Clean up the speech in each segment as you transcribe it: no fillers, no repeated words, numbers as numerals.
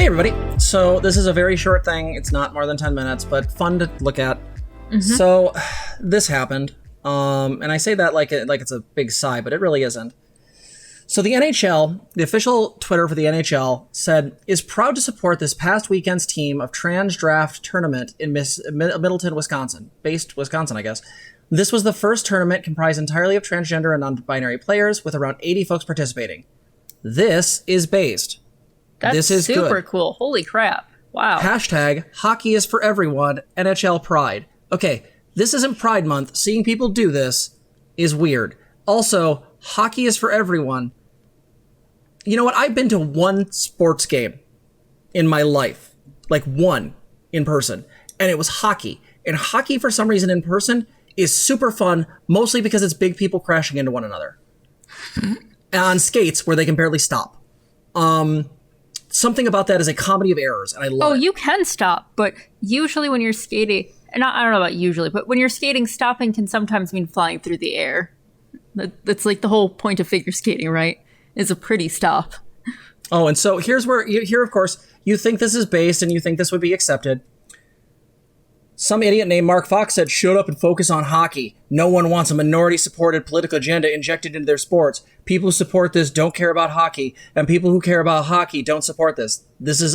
Hey everybody, so this is a very short thing. It's not more than 10 minutes, but fun to look at. So this happened, and I say that like it's a big sigh, but it really isn't. So the NHL, the official Twitter for the NHL said, is proud to support this past weekend's team of trans draft tournament in Middleton, Wisconsin. Based Wisconsin, I guess. This was the first tournament comprised entirely of transgender and non-binary players with around 80 folks participating. This is based. This is super good. Cool. Holy crap. Wow. Hashtag hockey is for everyone, NHL Pride. Okay, this isn't Pride Month. Seeing people do this is weird. Also, hockey is for everyone. You know what? I've been to one sports game in my life. Like one in person. And it was hockey. And hockey, for some reason, in person is super fun, mostly because it's big people crashing into one another. On skates where they can barely stop. Something about that is a comedy of errors, and I love it. Oh, you can stop, but usually when you're skating, and I don't know about usually, but when you're skating, stopping can sometimes mean flying through the air. That's like the whole point of figure skating, right? Is a pretty stop. Oh, and so here, of course, you think this is based and you think this would be accepted. Some idiot named Mark Fox said, shut up and focus on hockey. No one wants a minority-supported political agenda injected into their sports. People who support this don't care about hockey, and people who care about hockey don't support this. This is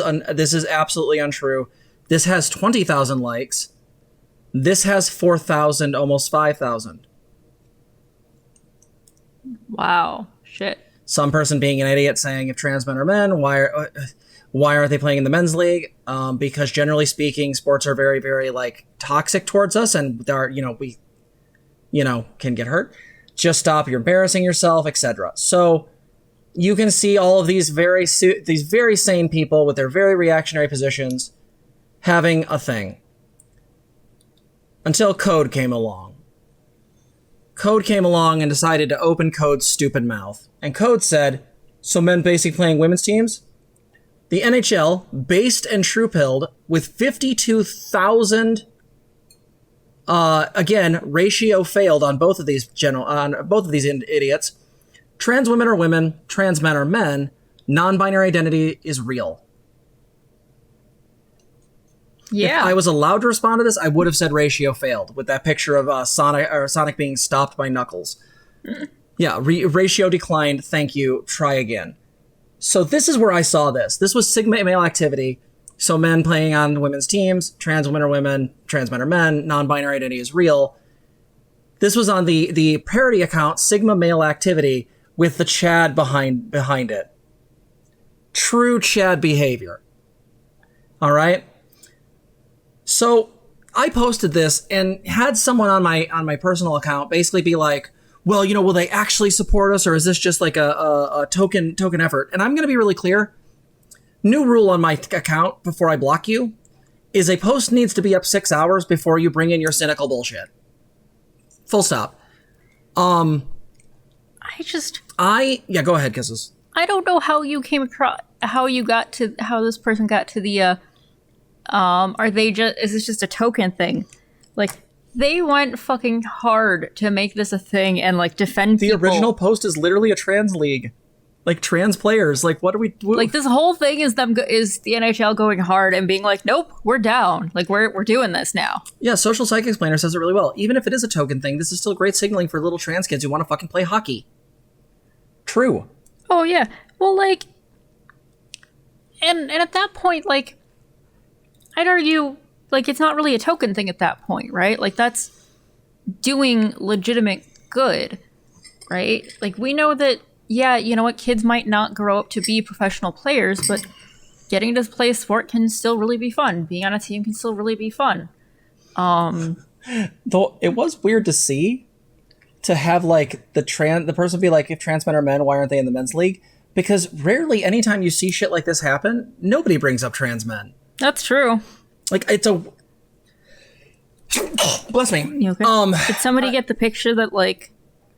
absolutely untrue. This has 20,000 likes. This has 4,000, almost 5,000. Wow. Shit. Some person being an idiot saying, if trans men are men, why aren't they playing in the men's league? Because generally speaking, sports are very, very like toxic towards us, and we can get hurt. Just stop. You're embarrassing yourself, etc. So you can see all of these very sane people with their very reactionary positions having a thing. Until Code came along. Code came along and decided to open Code's stupid mouth. And Code said, so men basically playing women's teams? The NHL, based and true-pilled, with 52,000, again, ratio failed on both of these idiots. Trans women are women, trans men are men, non-binary identity is real. Yeah. If I was allowed to respond to this, I would have said ratio failed with that picture of Sonic being stopped by Knuckles. Yeah, ratio declined, thank you, try again. So this is where I saw this. This was Sigma male activity. So men playing on women's teams, trans women are women, trans men are men, non-binary identity is real. This was on the parody account, Sigma male activity, with the Chad behind it. True Chad behavior. All right? So I posted this and had someone on my personal account basically be like, well, will they actually support us, or is this just like a token effort? And I'm going to be really clear. New rule on my account before I block you is a post needs to be up 6 hours before you bring in your cynical bullshit. Full stop. Go ahead, Kisses. I don't know how you came across, how this person got to the, is this just a token thing? Like, they went fucking hard to make this a thing and like defend people. The original post is literally a trans league, like trans players. Like, what are we? Like, this whole thing is the NHL going hard and being like, nope, we're down. Like, we're doing this now. Yeah, Social Psych Explainer says it really well. Even if it is a token thing, this is still great signaling for little trans kids who want to fucking play hockey. True. Oh yeah. Well, like, and at that point, like, I'd argue, like, it's not really a token thing at that point, right? Like, that's doing legitimate good, right? Like, we know that, yeah, you know what, kids might not grow up to be professional players, but getting to play a sport can still really be fun. Being on a team can still really be fun. Though it was weird to see, to have, like, the person be like, if trans men are men, why aren't they in the men's league? Because rarely, anytime you see shit like this happen, nobody brings up trans men. That's true. Like, it's a... Bless me. You okay? Did somebody get the picture that, like...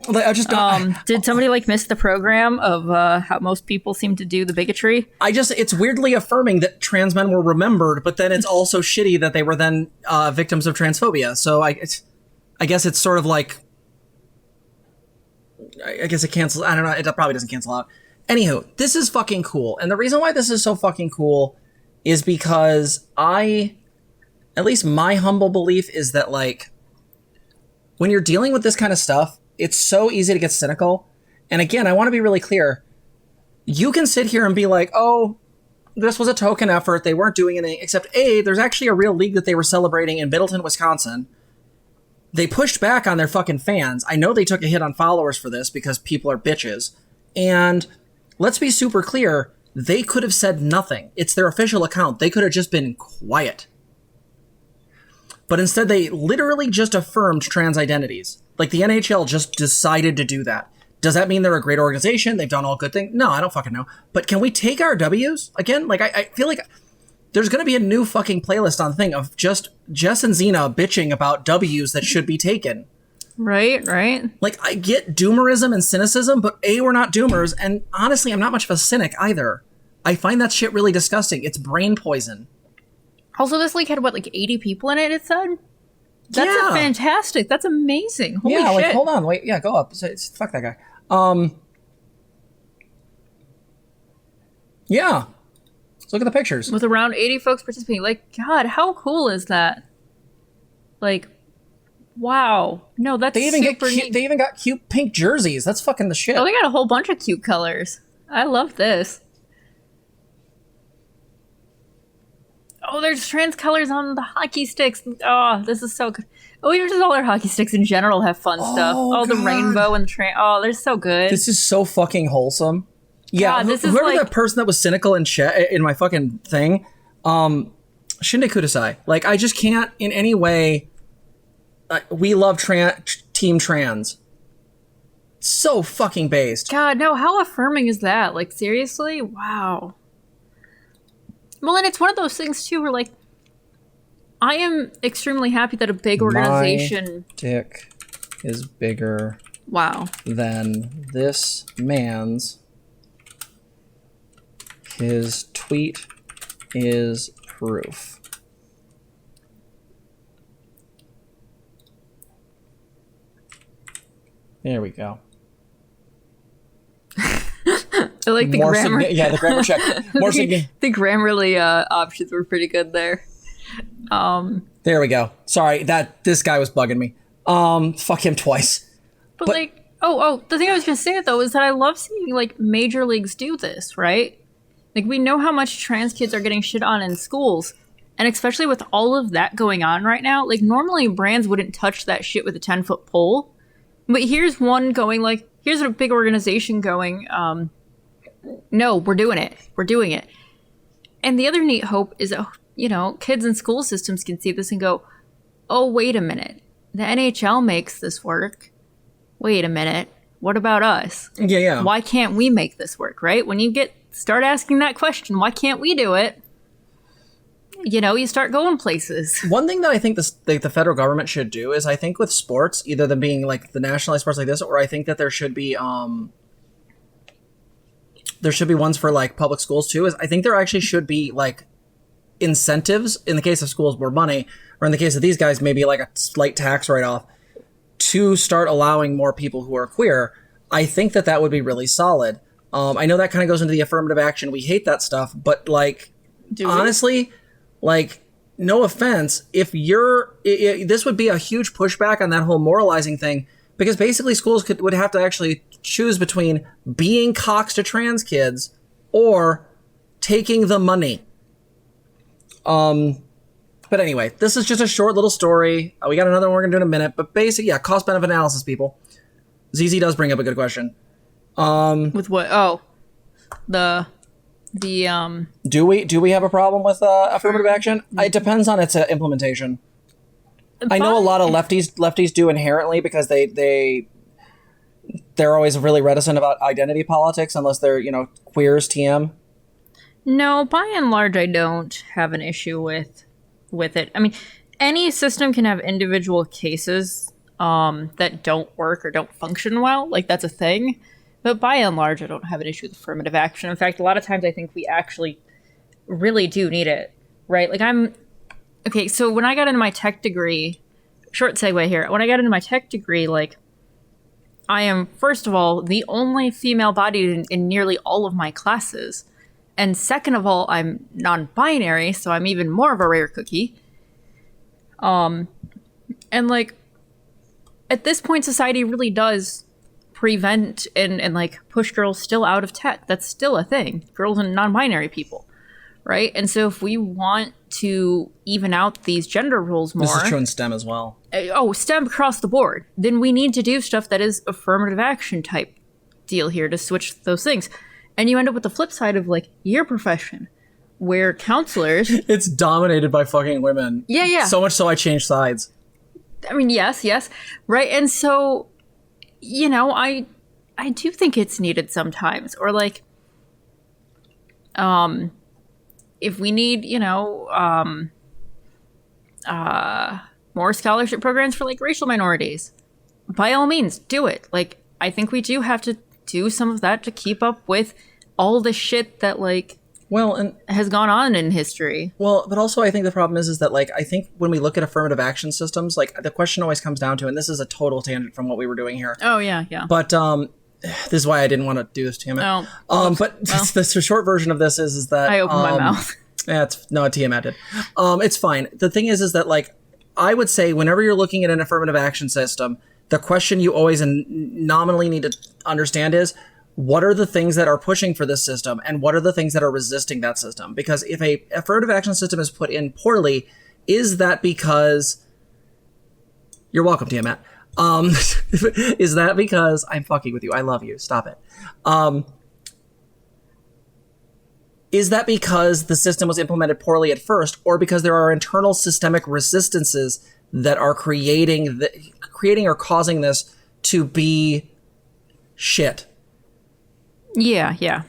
I just don't... did somebody, like, miss the program of how most people seem to do the bigotry? It's weirdly affirming that trans men were remembered, but then it's also shitty that they were then victims of transphobia. So I guess it's sort of like... I guess it cancels... I don't know. It probably doesn't cancel out. Anywho, this is fucking cool. And the reason why this is so fucking cool is because at least my humble belief is that, like, when you're dealing with this kind of stuff, it's so easy to get cynical. And again, I want to be really clear. You can sit here and be like, oh, this was a token effort. They weren't doing anything, except there's actually a real league that they were celebrating in Middleton, Wisconsin. They pushed back on their fucking fans. I know they took a hit on followers for this because people are bitches. And let's be super clear. They could have said nothing. It's their official account. They could have just been quiet. But instead, they literally just affirmed trans identities. Like, the NHL just decided to do that. Does that mean they're a great organization? They've done all good things? No, I don't fucking know. But can we take our W's? Again, like, I feel like there's going to be a new fucking playlist on the thing of just Jess and Zena bitching about W's that should be taken. Right. Like, I get doomerism and cynicism, but we're not doomers. And honestly, I'm not much of a cynic either. I find that shit really disgusting. It's brain poison. Also, this league had, 80 people in it said? That's fantastic. That's amazing. Holy shit. Like, hold on. Wait, go up. Fuck that guy. Yeah. Let's look at the pictures. With around 80 folks participating. Like, God, how cool is that? Like, wow. No, that's super neat. They even got cute pink jerseys. That's fucking the shit. Oh, they got a whole bunch of cute colors. I love this. Oh, there's trans colors on the hockey sticks. Oh, this is so good. Oh, even just all our hockey sticks in general have fun stuff. Oh, the rainbow and they're so good. This is so fucking wholesome. Yeah, God, this is whoever like... that person that was cynical in in my fucking thing, Shinde Kudasai. Like, I just can't in any way. We love Team Trans. So fucking based. God, no, how affirming is that? Like, seriously? Wow. Well, and it's one of those things, too, where, like, I am extremely happy that a big organization... My dick is bigger than this man's. His tweet is proof. There we go. I like the grammar. The grammar check. The Grammarly options were pretty good there. There we go. Sorry, this guy was bugging me. Fuck him twice. But like, the thing I was gonna say though is that I love seeing like major leagues do this, right? Like, we know how much trans kids are getting shit on in schools, and especially with all of that going on right now. Like, normally brands wouldn't touch that shit with a 10-foot pole, but here's one going like, here's a big organization going, no, we're doing it. And the other neat hope is that, kids in school systems can see this and go, oh, wait a minute. The NHL makes this work. Wait a minute. What about us? Yeah. Why can't we make this work, right? When you start asking that question, why can't we do it? You start going places. One thing that I think the federal government should do is, I think with sports, either them being like the nationalized sports like this, or I think that there should be ones for like public schools too, is I think there actually should be like incentives, in the case of schools, more money, or in the case of these guys, maybe like a slight tax write-off to start allowing more people who are queer. I think that would be really solid. I know that kind of goes into the affirmative action. We hate that stuff, but like, honestly, like, no offense, if this would be a huge pushback on that whole moralizing thing, because basically schools would have to actually choose between being cocks to trans kids or taking the money. But anyway, this is just a short little story. We got another one we're gonna do in a minute, but basically, cost benefit analysis, people. ZZ does bring up a good question. With what? Oh, the Do we have a problem with affirmative action? It depends on its implementation. I know a lot of lefties do inherently, because they're always really reticent about identity politics unless they're, queers TM. No, by and large, I don't have an issue with it. I mean, any system can have individual cases that don't work or don't function well. Like, that's a thing. But by and large, I don't have an issue with affirmative action. In fact, a lot of times I think we actually really do need it, right? Like, okay, so when I got into my tech degree, short segue here, when I got into my tech degree, like, I am, first of all, the only female bodied in nearly all of my classes. And second of all, I'm non-binary, so I'm even more of a rare cookie. And like, at this point, society really does prevent and like push girls still out of tech. That's still a thing. Girls and non-binary people, right? And so if we want to even out these gender roles more, this is true in STEM as well. STEM across the board, then we need to do stuff that is affirmative action type deal here to switch those things. And you end up with the flip side of like your profession, where counselors, it's dominated by fucking women. Yeah. So much so I changed sides. I mean, yes, right. And so, you know, I do think it's needed sometimes, or like, if we need, you know, more scholarship programs for like racial minorities, by all means, do it. Like, I think we do have to do some of that to keep up with all the shit that like and has gone on in history. Well, but also I think the problem is that like I think when we look at affirmative action systems, like the question always comes down to, and this is a total tangent from what we were doing here. Oh yeah. But this is why I didn't want to do this to him. But the short version of this is that I opened my mouth. Yeah, Tiamat did. It's fine. The thing is that like I would say whenever you're looking at an affirmative action system, the question you always nominally need to understand is, what are the things that are pushing for this system and what are the things that are resisting that system? Because if a affirmative action system is put in poorly, is that because... You're welcome, Tiamat. Is that because... I'm fucking with you. I love you. Stop it. Is that because the system was implemented poorly at first, or because there are internal systemic resistances that are creating or causing this to be shit? Yeah.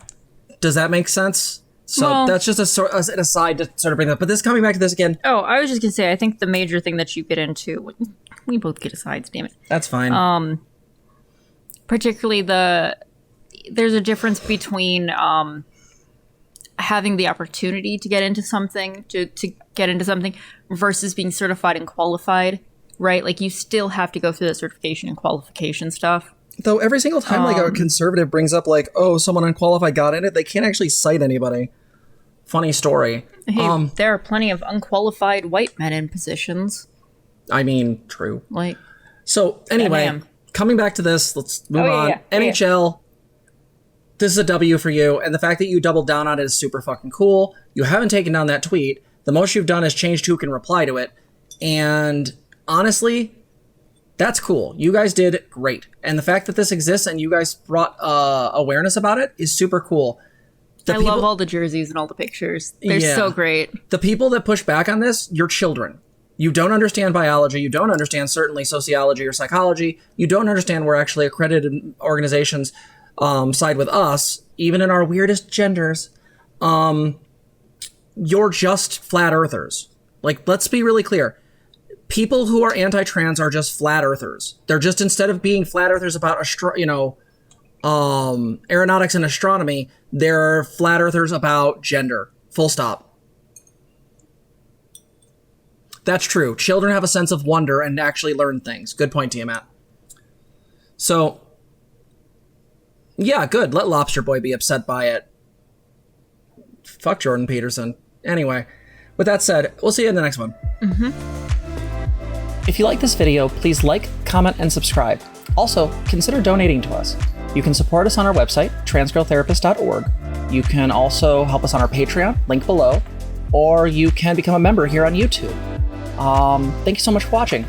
Does that make sense? So that's just an aside to sort of bring that up. But this coming back to this again. Oh, I was just gonna say, I think the major thing that you get into, we both get asides, damn it. That's fine. Particularly there's a difference between having the opportunity to get into something, to get into something, versus being certified and qualified, right? Like you still have to go through that certification and qualification stuff. Though every single time like a conservative brings up like, oh, someone unqualified got in it, they can't actually cite anybody. Funny story. Hey, there are plenty of unqualified white men in positions. I mean, true. Like, so anyway, coming back to this, let's move on. Yeah. NHL, this is a W for you, and the fact that you doubled down on it is super fucking cool. You haven't taken down that tweet. The most you've done is changed who can reply to it, and honestly, that's cool. You guys did great. And the fact that this exists and you guys brought awareness about it is super cool. I love all the jerseys and all the pictures. They're so great. The people that push back on this, you're children. You don't understand biology. You don't understand certainly sociology or psychology. You don't understand where actually accredited organizations side with us, even in our weirdest genders. You're just flat earthers. Like, let's be really clear. People who are anti-trans are just flat earthers. They're just, instead of being flat earthers about, aeronautics and astronomy, they're flat earthers about gender. Full stop. That's true. Children have a sense of wonder and actually learn things. Good point, Tiamat. So, yeah, good. Let Lobster Boy be upset by it. Fuck Jordan Peterson. Anyway, with that said, we'll see you in the next one. If you like this video, please like, comment, and subscribe. Also, consider donating to us. You can support us on our website, transgirltherapist.org. You can also help us on our Patreon, link below, or you can become a member here on YouTube. Thank you so much for watching.